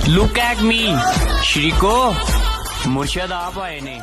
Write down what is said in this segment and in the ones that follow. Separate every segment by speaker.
Speaker 1: Look at me शरीको मुर्शद आप आए ने।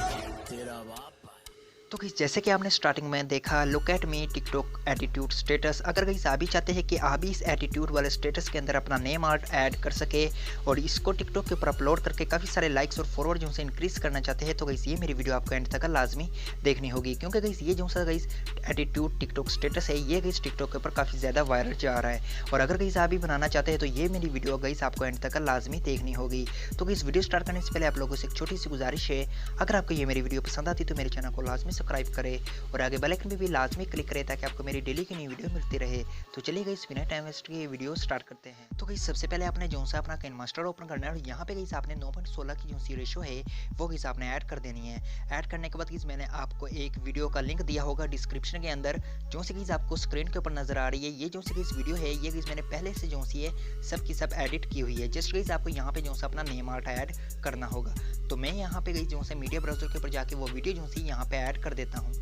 Speaker 2: तो गाइस जैसे कि आपने स्टार्टिंग में देखा look at me TikTok attitude status, अगर गाइस आप भी चाहते हैं कि आप भी इस एटीट्यूड वाले स्टेटस के अंदर अपना नेम आर्ट ऐड कर सके और इसको टिकटॉक के ऊपर अपलोड करके काफ़ी सारे लाइक्स और फॉलोअर जो से इंक्रीज़ करना चाहते हैं, तो गाइस ये मेरी वीडियो आपको एंड तक लाजमी देखनी होगी, क्योंकि गाइस ये जो सा गाइस एटीट्यूड टिकटॉक स्टेटस है ये गाइस टिकटॉक के ऊपर काफ़ी ज़्यादा वायरल जा रहा है। और अगर गाइस आप भी बनाना चाहते हैं तो ये मेरी वीडियो गाइस आपको एंड तक लाजमी देखनी होगी। तो गाइस वीडियो स्टार्ट करने से पहले आप लोगों से एक छोटी सी गुजारिश है, अगर आपको ये मेरी वीडियो पसंद आती तो मेरे चैनल को लाजमी सब्सक्राइब करें और आगे बेल आइकन पे भी लाजमी क्लिक करें ताकि आपको मेरी डेली की नई वीडियो मिलती रहे। तो चलिए गाइस बिना टाइम वेस्ट किए वीडियो स्टार्ट करते हैं। तो गाइस सबसे पहले आपने जो सा अपना किनमास्टर ओपन करना है और यहाँ पे गाइस आपने 9.16 की जो सी रेशो है वो गाइस आपने ऐड कर देनी है। ऐड करने के बाद गाइस मैंने आपको एक वीडियो का लिंक दिया होगा डिस्क्रिप्शन के अंदर, जो सी गाइस आपको स्क्रीन के ऊपर नजर आ रही है। ये जो सी गाइस वीडियो है ये गाइस मैंने पहले से जो सी है सब की सब एडिट की हुई है। जस्ट गाइस आपको यहाँ पे जो सा अपना नेम आर्ट ऐड करना होगा। तो मैं यहाँ पे गाइस जो सा मीडिया ब्राउजर के ऊपर जाके वो वीडियो जो सी यहाँ पे ऐड कर देता हूँ।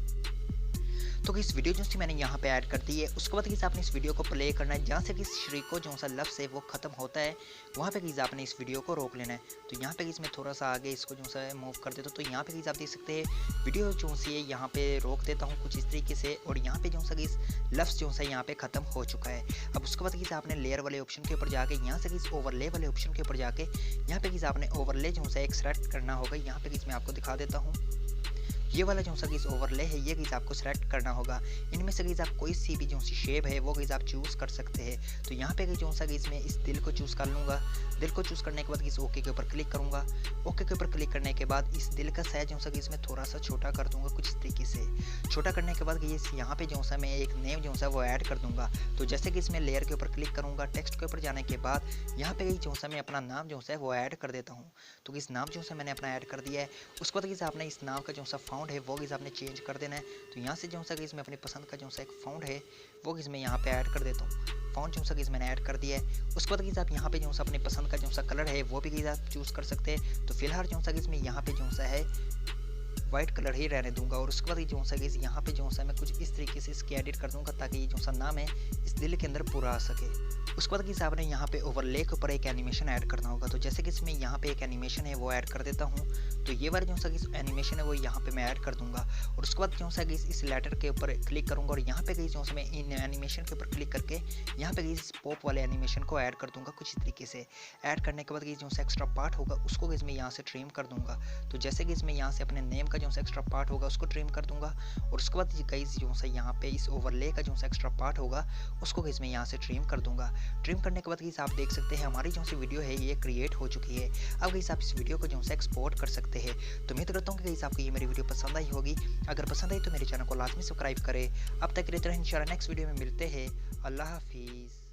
Speaker 2: तो इस वीडियो जो सी मैंने यहाँ पे ऐड कर दी है। उसके बाद आपने इस वीडियो को प्ले करना है, जहाँ से कि शरीको जो सा लफ्ज़ है वो ख़त्म होता है वहाँ पे आपने इस वीडियो को रोक लेना है। तो यहाँ पे मैं थोड़ा सा आगे इसको जो सा मूव कर देता हूँ। तो यहाँ पे आप देख सकते हैं वीडियो जो सी है यहाँ पे रोक देता हूँ कुछ इस तरीके से, और यहाँ पे जो सा इस लफ्ज़ जो सा यहाँ पे ख़त्म हो चुका है। अब उसके बाद आपने लेयर वाले ऑप्शन के ऊपर जाके यहाँ से इस ओवरले वाले ऑप्शन के ऊपर जाके यहाँ पे आपने ओवरले जो सा एक सेलेक्ट करना होगा। यहाँ पे मैं आपको दिखा देता हूँ, ये वाला जो सा इस ओवरले है ये गाइस आपको सेलेक्ट करना होगा। इनमें से गाइस आप कोई सी भी जो सी शेप है वो गाइस आप चूज़ कर सकते हैं। तो यहाँ पे जो सा गाइस मैं इस दिल को चूज़ कर लूँगा। दिल को चूज़ करने के बाद इस ओके के ऊपर क्लिक करूँगा। ओके के ऊपर क्लिक करने के बाद इस दिल का साइज जो सा गाइस मैं थोड़ा सा छोटा कर दूँगा कुछ इस तरीके से। छोटा करने के बाद गाइस यहाँ पे जो सा मैं एक नेम जो सा वो ऐड कर दूँगा। तो जैसे कि इसमें लेयर के ऊपर क्लिक करूँगा, टेक्स्ट के ऊपर जाने के बाद यहाँ पे जो सा मैं अपना नाम जो सा वो ऐड कर देता हूँ। तो इस नाम जो सा मैंने अपना ऐड कर दिया है। उसके बाद आपने इस नाम का जो सा फाउंड है वो आपने चेंज कर देना है। तो यहाँ से जो सा इसमें अपनी पसंद का जो सा एक फाउंड है वो इसमें यहाँ पे ऐड कर देता हूँ। फाउंड जो सा मैंने ऐड कर दिया है। उसके बाद आप यहाँ पे जो सा अपनी पसंद का जो सा कलर है वो भी आप चूज़ कर सकते हैं। तो फिलहाल जो सा इसमें यहाँ पे जो सा है वाइट कलर ही रहने दूंगा। और उसके बाद जो सा यहाँ पे जो सा मैं कुछ इस तरीके से इसकी एडिट कर दूंगा ताकि ये जो सा नाम है इस दिल के अंदर पूरा आ सके। उसके बाद आपने यहाँ पे ओवरले के ऊपर एक एनिमेशन ऐड करना होगा। तो जैसे कि इसमें यहाँ पे एक एनिमेशन है वो ऐड कर देता हूँ। तो ये वाला जो सा एनिमेशन है वो यहाँ पे मैं ऐड कर दूंगा। और उसके बाद जो सा इस लेटर के ऊपर क्लिक करूँगा और यहाँ पे जो सा मैं इन एनिमेशन के ऊपर क्लिक करके यहाँ पे इस पॉप वाले एनिमेशन को ऐड कर दूंगा कुछ इस तरीके से। ऐड करने के बाद जो सा एक्स्ट्रा पार्ट होगा उसको इसमें यहाँ से ट्रिम कर दूंगा। तो जैसे कि इसमें यहाँ से अपने नेम का जो सा एक्स्ट्रा पार्ट होगा उसको ट्रिम कर दूंगा। और उसके बाद गाइस जो सा यहाँ पे इस ओवरले का जो सा एक्स्ट्रा पार्ट होगा उसको इसमें यहाँ से ट्रिम कर दूंगा। ट्रिम करने के बाद गाइस आप देख सकते हैं हमारी जो सी वीडियो है ये क्रिएट हो चुकी है। अब गाइस आप इस वीडियो को जो सा एक्सपोर्ट कर सकते हैं। तो उम्मीद करता हूँ कि गाइस आपको ये मेरी वीडियो पसंद आई होगी। अगर पसंद आई तो मेरे चैनल को लाजमी सब्सक्राइब करें। अब तक के लिए इंशाल्लाह नेक्स्ट वीडियो में मिलते हैं। अल्लाह हाफिज़।